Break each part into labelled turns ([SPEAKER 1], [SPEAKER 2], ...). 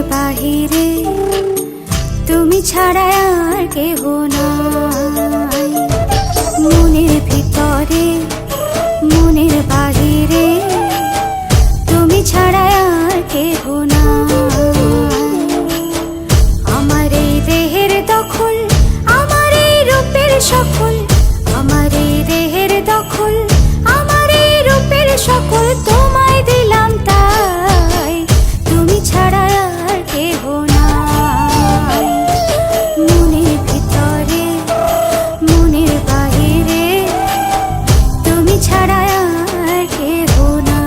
[SPEAKER 1] বাহিরে তুমি ছাড়া আর কেহ নাই। মনের ভিতরে মনের বাহিরে তুমি ছাড়া আর কেহ নাই। আমার এই দেহের দখল, আমার এই রূপের সকল, আমার এই দেহের দখল, আমার এই রূপের সকল তোমায় দিলাম তাই, তুমি ছাড়া আর কেহ নাই। মনের ভিতরে মনের বাহিরে তুমি ছাড়া আর কেহ নাই।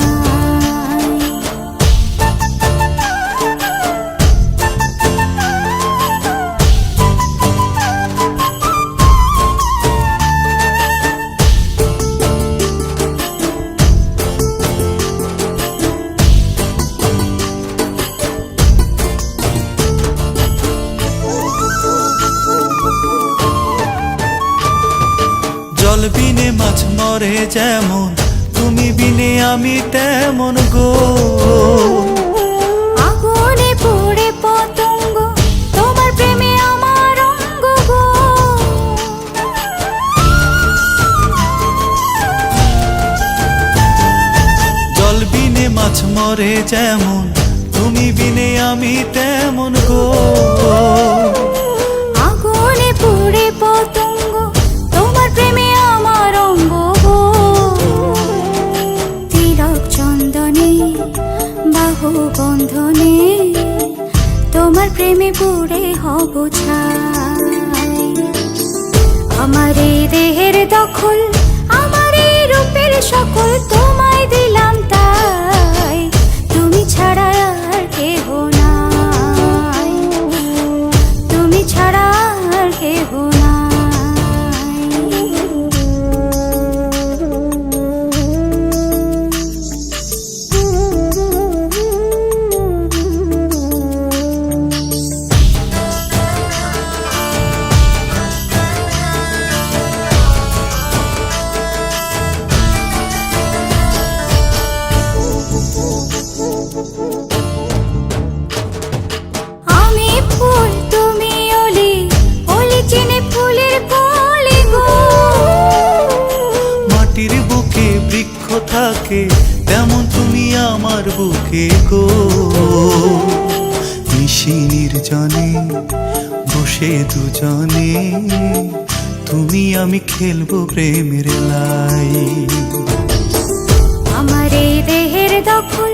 [SPEAKER 2] জল বিনে মাছ মরে যেমন, তুমি বিনে আমি তেমন গো।
[SPEAKER 1] আগুনে পুড়ে পতঙ্গ, তোমার প্রেমে আমার অঙ্গ গো।
[SPEAKER 2] জল বিনে মাছ মরে যেমন, তুমি বিনে আমি তেমন গো।
[SPEAKER 1] আগুনে পুড়ে পতঙ্গ, তোমার প্রেমে আমার অঙ্গ গো। তিলক চন্দনে বাহু বন্ধনে তোমার প্রেমে পুড়ে হব ছাই। আমার এই দেহের দখল, আমার এই রূপের সকল তোমায় দিলাম তাই, তুমি ছাড়া আর কেহ নাই, তুমি ছাড়া আর কেহ নাই। আমি ফুল তুমি অলি, অলি চিনে ফুলের কলি গো।
[SPEAKER 2] মাটির বুকে বৃক্ষ থাকে তেমন তুমি আমার বুকে গো। নিশি নির্জনে বসে দুজনে তুমি আমি খেলবো প্রেমের লাই।
[SPEAKER 1] আমার এই দেহের দখল,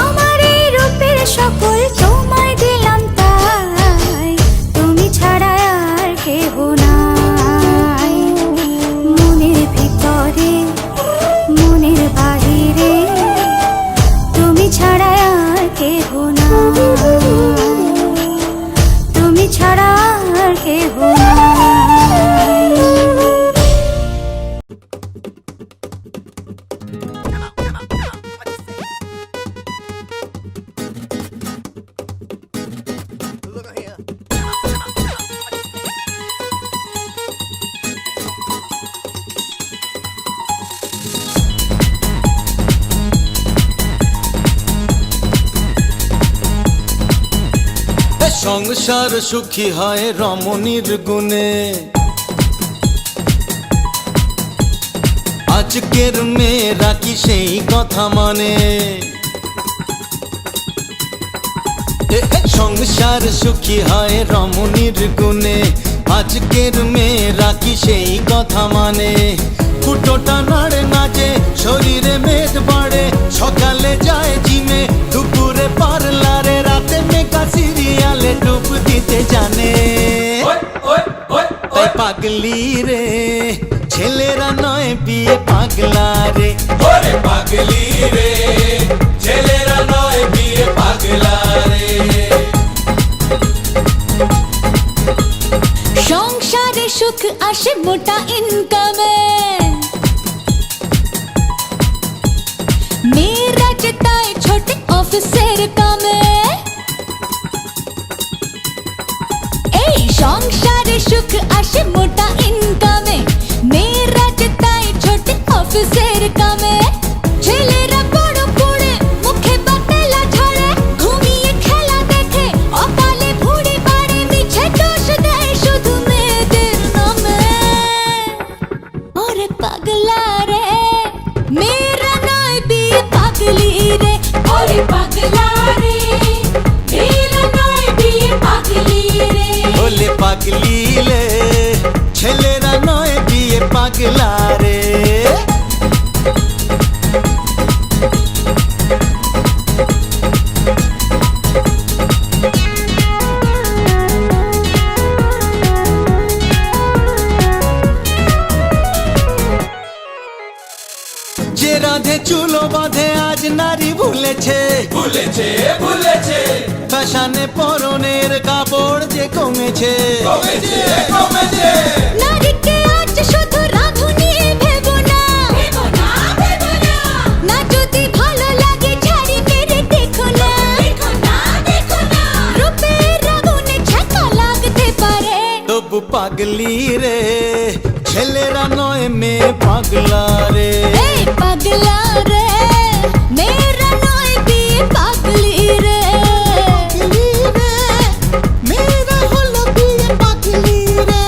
[SPEAKER 1] আমার এই রূপের সকল তোমায় দিলাম তাই, তুমি ছাড়া আর কেহ নাই। মনের ভিতরে মনের বাহিরে তুমি ছাড়া আর কেহ নাই, তুমি ছাড়া আর কেহ নাই।
[SPEAKER 3] সংসার সুখী হয় রমণীর গুণে, আজকের মেয়েরা কি সেই কথা মানে? সংসার সুখী হয় রমণীর গুণে, আজকের মেয়েরা কি সেই কথা মানে? ফুটোটা নাড়ে নাচে, শরীরে মেদ বাড়ে, সকালে যায় জিমে, দুপুরে পার্লারে, রাতে মেকা সিরিয়ালে ডুব দিতে জানে। তাই পাগলি রে ছেলেরা নয় বিয়ে পাগলা রে।
[SPEAKER 4] পাগলি রে ছেলেরা নয় বিয়ে পাগলা রে।
[SPEAKER 1] সংসারে সুখ আসে মোটা ইনকামে, মেয়েরা যেতায় ছোটে অফিসের কামে। এই সংসারে সুখ আসে মোটা ইনকামে, মেয়েরা যেতায় ছোটে অফিসের কামে। ছেলেরা বড় পড়ে মুখে বাতেলা ঝাড়ে, ঘুমিয়ে খেলা দেখে
[SPEAKER 3] পাগলি রে, ছেলেরা নয় বিয়ে পাগলা রে। যে রাধে চুলো বাঁধে আজ নারী ভুলেছে,
[SPEAKER 4] ভুলেছে ভুলেছে
[SPEAKER 3] ফ্যাশনে পরনের কাপড় যে কমেছে।
[SPEAKER 4] কমেছে কমেছে
[SPEAKER 1] নারীকে আজ শুধু রাঁধুনি ভেবো না, না যদি ভালো লাগে ছাড়ি মেরে দেখো না, রূপের আগুনে ছ্যাঁকা লাগতে পারে।
[SPEAKER 3] তবু পাগলি রে, ছেলেরা নয় মেয়ে পাগলা রে।
[SPEAKER 1] এই পাগলা রে, মেয়েরা নয় বিয়ে পাগলি রে।
[SPEAKER 3] মেয়েরা হলো বিয়ে পাগলি রে।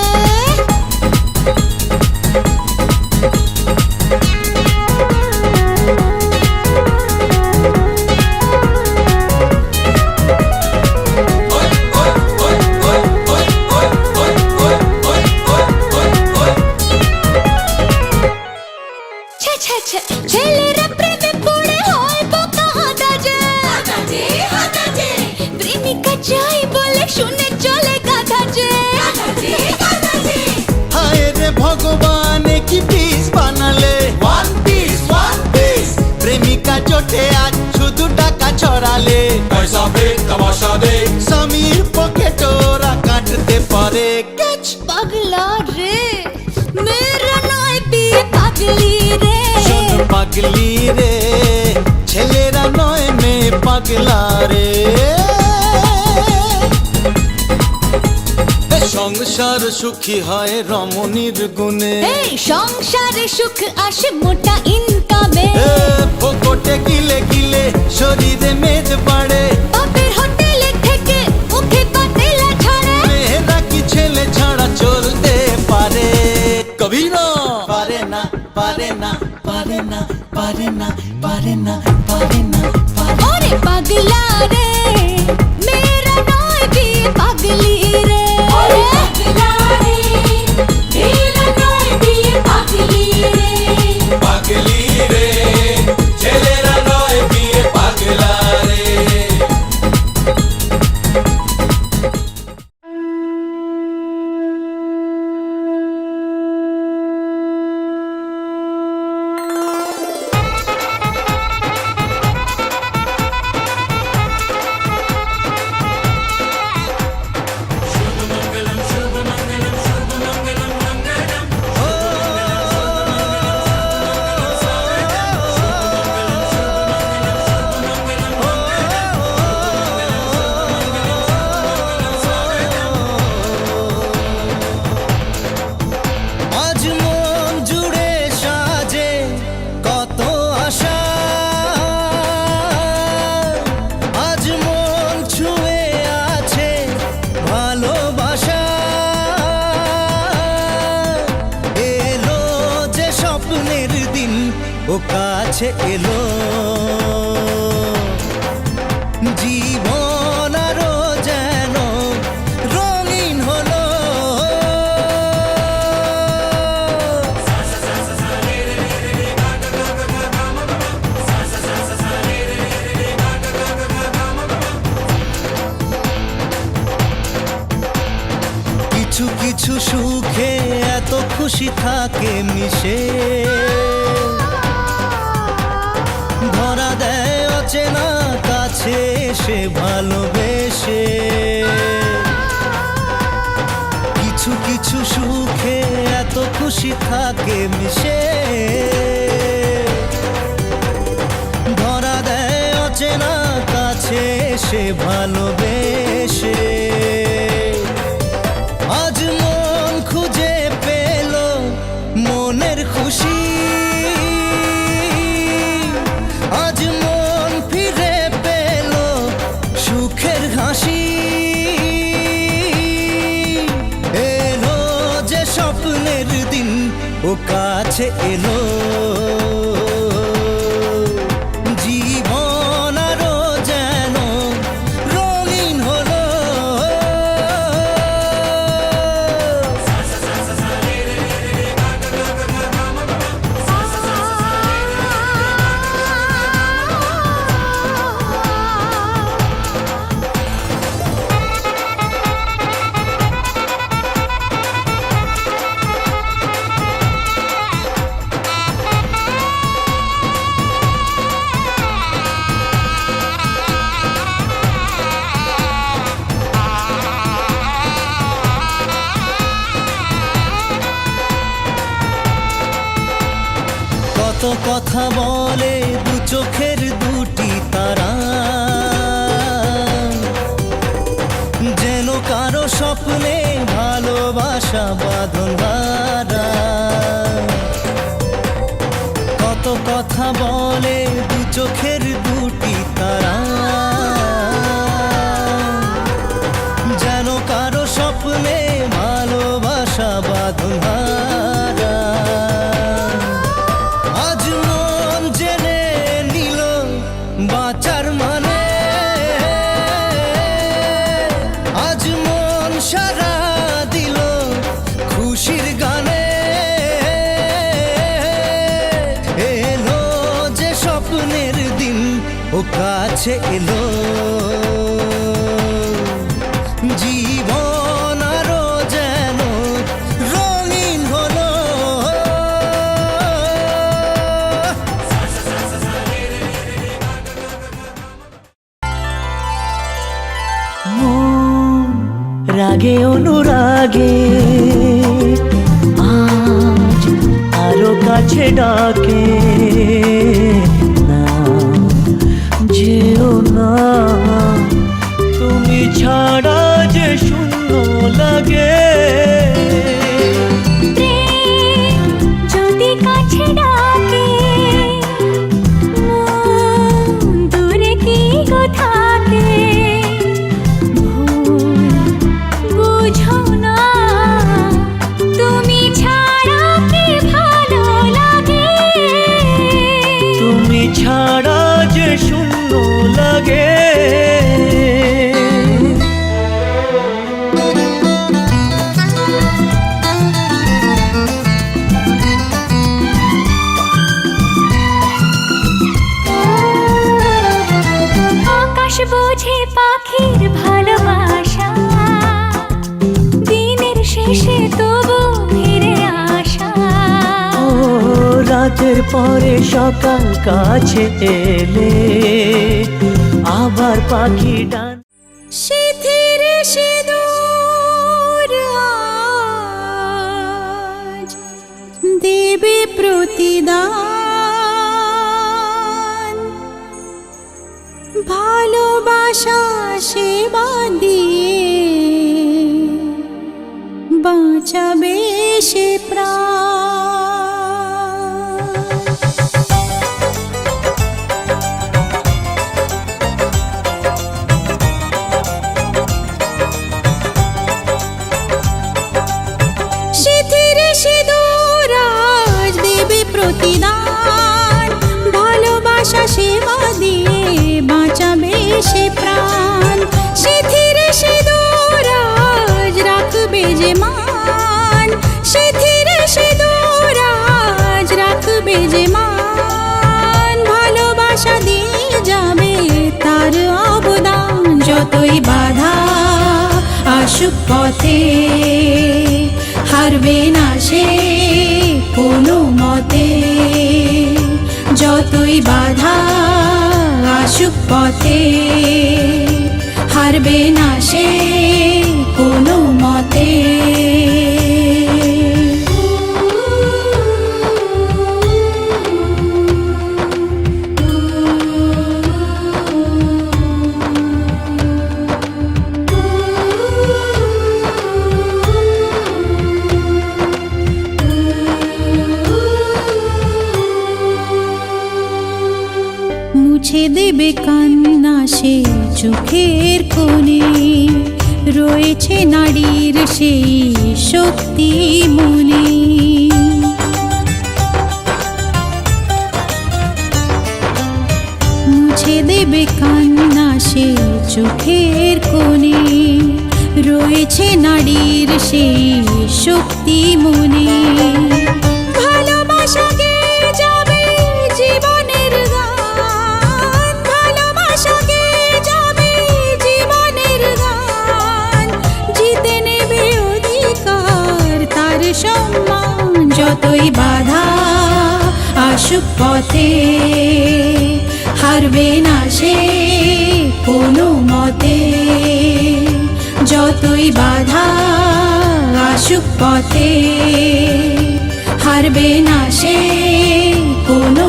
[SPEAKER 4] ওই ওই ওই ওই ওই ওই ওই ওই ওই ওই ওই
[SPEAKER 1] ছ্যা ছ্যা ছ্যা, ছেলেরা প্রেমে পড়ে হয় বোকা হাদাজে। প্রেমিকা চাই বলে শুনে চলে গাধাজে।
[SPEAKER 3] হায় রে ভগবান কি পিস বানালে,
[SPEAKER 4] ওয়ান পিস
[SPEAKER 3] প্রেমিকা জোটে আজ শুধু টাকা ছড়ালে।
[SPEAKER 4] পয়সা দে তমাশা দে
[SPEAKER 3] স্বামীর পকেট ওরা কাটতে পারে।
[SPEAKER 1] পাগলা রে, মেয়েরা নয় বিয়ে পাগলি রে।
[SPEAKER 3] শোন পাগলি রে, ছেলেরা নয় মেয়ে পাগলা রে। সংসার সুখী হয় রমণীর গুণে,
[SPEAKER 1] এই সংসারে সুখ আসে মোটা ইনকামে।
[SPEAKER 3] পকেটে গিলে গিলে শরীরে মেদ বাড়ে।
[SPEAKER 1] বাপের হোটেলে থেকে মুখে পাতেলা ছড়ে।
[SPEAKER 3] মেয়েরা কি ছেলে ছাড়া চলতে পারে? কবি না পারে না পারে না পারে না পারে না পারে না পারে না পারে।
[SPEAKER 1] ওরে পাগলা রে, মেয়েরা নয় বিয়ে পাগলি রে।
[SPEAKER 4] পাগলি রে, ছেলেরা নয় বিয়ে পাগলা রে।
[SPEAKER 3] আজ মন জুড়ে সাজে কত আশা, আজ মন ছুঁয়ে আছে ভালোবাসা। এলো যে স্বপ্নের দিন ও কাছে এলো, জীবন আরো যেন রঙিন হলো। কিছু কিছু সুখে এত খুশি থাকে মিশে, ধরা দেয় অচেনা কাছে সে ভালোবেসে। কিছু কিছু সুখে এত খুশি থাকে মিশে, ধরা দেয় অচেনা কাছে সে ভালোবেসে। আজ মন খুঁজে পেল মনের খুশি, আজ মন ফিরে পেল সুখের হাসি। এলো যে স্বপ্নের দিন ও কাছে এলো, জীবন আরো যেন রঙিন হলো।
[SPEAKER 2] কথা বলে দু চোখের দুটি তারা, যেন কারো স্বপ্নে ভালোবাসা বাঁধন হারা। কত কথা বলে দু চোখের দুটি তারা, যেন কারো স্বপ্নে ভালোবাসা বাঁধন হারা। আজ মন জেনে নিল বাঁচার মানে, আজ মন সারা দিল খুশির গানে। এলো যে স্বপ্নের দিন ও কাছে এলো, জীবন আরো যেন রঙিন হলো।
[SPEAKER 5] মন রাগে অনুরাগে আজ আরো কাছে ডাকে, না যেও না তুমি ছাড়া যে শূন্য লাগে।
[SPEAKER 1] প্রেম যদি কাছে ডাকে, মন দূরে কি গো থাকে। ভুল বুঝো না, তুমি ছাড়া কি ভালো লাগে।
[SPEAKER 5] তুমি ছাড়া যে শূন্য লাগে।
[SPEAKER 1] আকাশ বোঝে পাখির ভালোবাসা, দিনের শেষে তবু ফিরে আসা।
[SPEAKER 5] ও রাতের পরে সকাল কাছে এলে আবার পাখি ডান।
[SPEAKER 1] সিঁথির সিঁদুর আজ দেবে প্রতিদান, ভালোবাসা সেবা দিয়ে বাঁচাবে সে প্রাণ। সিঁথির সিঁদুর আজ দেবে প্রতিদান, ভালোবাসা সেবা দিয়ে বাঁচাবে সে প্রাণ। সিঁথির সিঁদুর আজ রাখবে যে মান, সিঁথির সিঁদুর আজ রাখবে যে মান। ভালোবাসা দিয়ে যাবে তার অবদান, যতই বাধা আসুক পথে হারবে না সে কোনো মতে। যতই বাধা আসুক পথে হারবে না সে কোনো মতে। মুছে দেবে কান্না সে চোখের কোণে, রয়েছে নারীর সেই শক্তি মনে। মুছে দেবে কান্না সে চোখের কোণে, রয়েছে নারীর সেই শক্তি মনে। ভালোবাসাকে যাবে জীবনের গান, ভালোবাসাকে যাবে জীবনের গান। জিতে নেবে অধিকার তার সম্মান, যতই বাধা আসুক পথে হারবে না সে কোনো মতে। যতই বাধা আসুক পথে হারবে না সে কোনো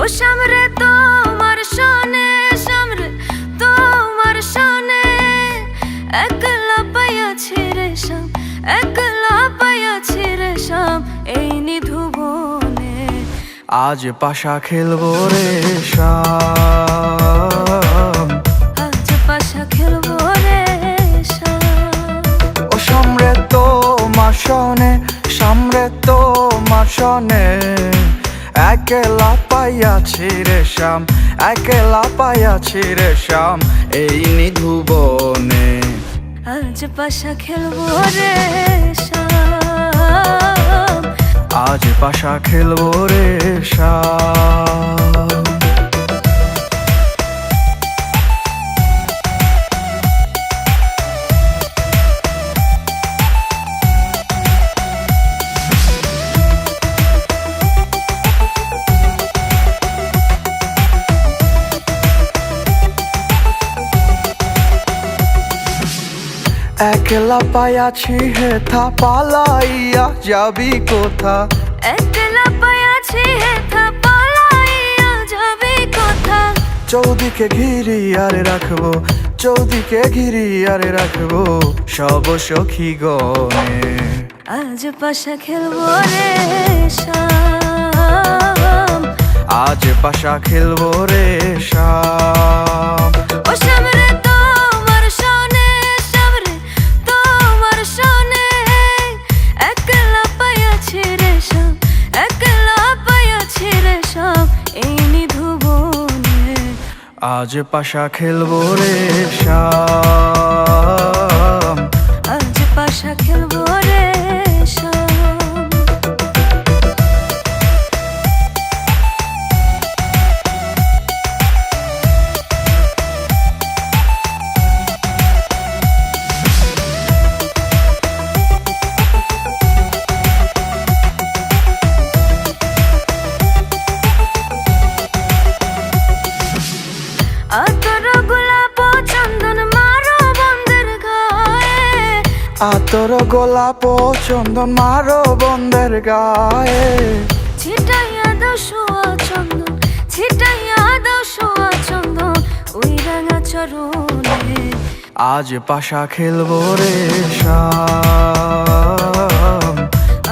[SPEAKER 1] ও সামরে তোমার শোনে, সামরে তোমার শোনে, একলা পাইয়াছি রে শাম, একলা পাইয়াছি রে শাম এই নিধুবনে।
[SPEAKER 5] আজ পাশা খেলবো রে শাম,
[SPEAKER 1] আজ পাশা খেলবো রে শাম।
[SPEAKER 5] ও সামরে তোমার শোনে, সামরে তোমার শোনে, একলা পাইয়াছি রে শাম, একলা পাইয়াছি রে শাম এই নিধুবনে।
[SPEAKER 1] আজ পাশা খেলবো রে শাম,
[SPEAKER 5] আজ পাশা খেলবো রে শাম। একলা পাইয়াছি হেথা, পালাইয়া যাবি কোথা?
[SPEAKER 1] একলা পাইয়াছি হেথা, পালাইয়া যাবি কোথা?
[SPEAKER 5] চৌদিকে ঘিরি আরে রাখবো, চৌদিকে ঘিরি আরে রাখবো সব সখী গনে।
[SPEAKER 1] আজ পাশা খেলবো রে শাম,
[SPEAKER 5] আজ পাশা খেলবো রে শাম।
[SPEAKER 1] ও সামরে তোমার শোনে, সামরে তোমার শোনে, একলা পাইয়াছি রে শাম, একলা পাইয়াছি রে শাম এই নিধুবনে।
[SPEAKER 5] আজ পাশা খেলবো রে শাম,
[SPEAKER 1] আজ পাশা খেলবো রে শাম। আতর গোলাপ চন্দন মারো বন্ধের গায়ে,
[SPEAKER 5] আতর গোলাপ চন্দন মারো বন্ধের গায়ে।
[SPEAKER 1] ছিটাইয়া দাও সোয়া চন্দন, ছিটাইয়া দাও সোয়া চন্দন ওই রাঙা চরণে।
[SPEAKER 5] আজ পাশা খেলবো রে শাম,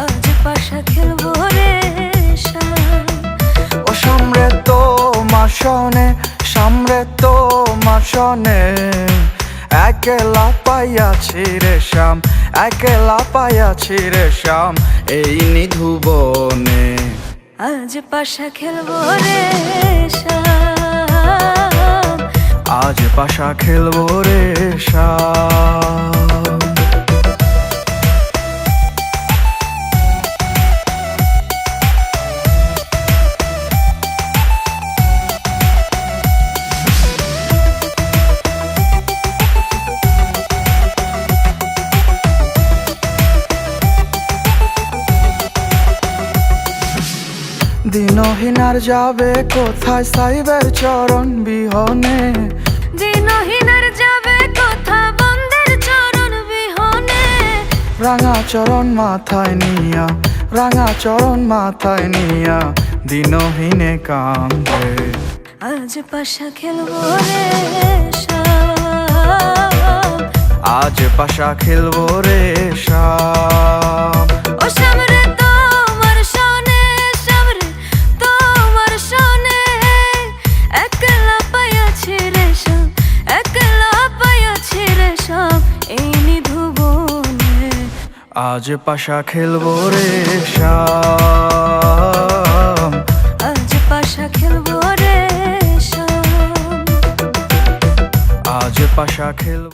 [SPEAKER 1] আজ পাশা খেলবো রে শাম।
[SPEAKER 5] ও সামরে তোমার শোনে, সামরে তোমার শোনে, একলা পাইয়াছি রে শাম, একলা পাইয়াছি রে শাম এই নিধুবনে।
[SPEAKER 1] আজ পাশা খেলবো রে শাম,
[SPEAKER 5] আজ পাশা খেলবো রে শাম। দিনহীনার যাবে কোথায় সাইবের চরণ বিহনে?
[SPEAKER 1] দিনহীনার যাবে কোথা বন্ধের চরণ বিহনে।
[SPEAKER 5] রাঙা চরণ মাথায় নিয়া, রাঙা চরণ মাথায় নিয়া দিনহীনে কান্দে।
[SPEAKER 1] আজ পাশা খেলবো রে শাম,
[SPEAKER 5] আজ পাশা খেলবো রে শাম।
[SPEAKER 1] ও সামরে তোমার শোনে, সামরে তোমার শোনে, একলা পাইয়াছি রে শাম, একলা পাইয়াছি রে শাম এই নিধুবনে।
[SPEAKER 5] আজ পাশা খেলবো রে শাম,
[SPEAKER 1] আজ পাশা খেলবো রে শাম।
[SPEAKER 5] আজ পাশা খেলবো।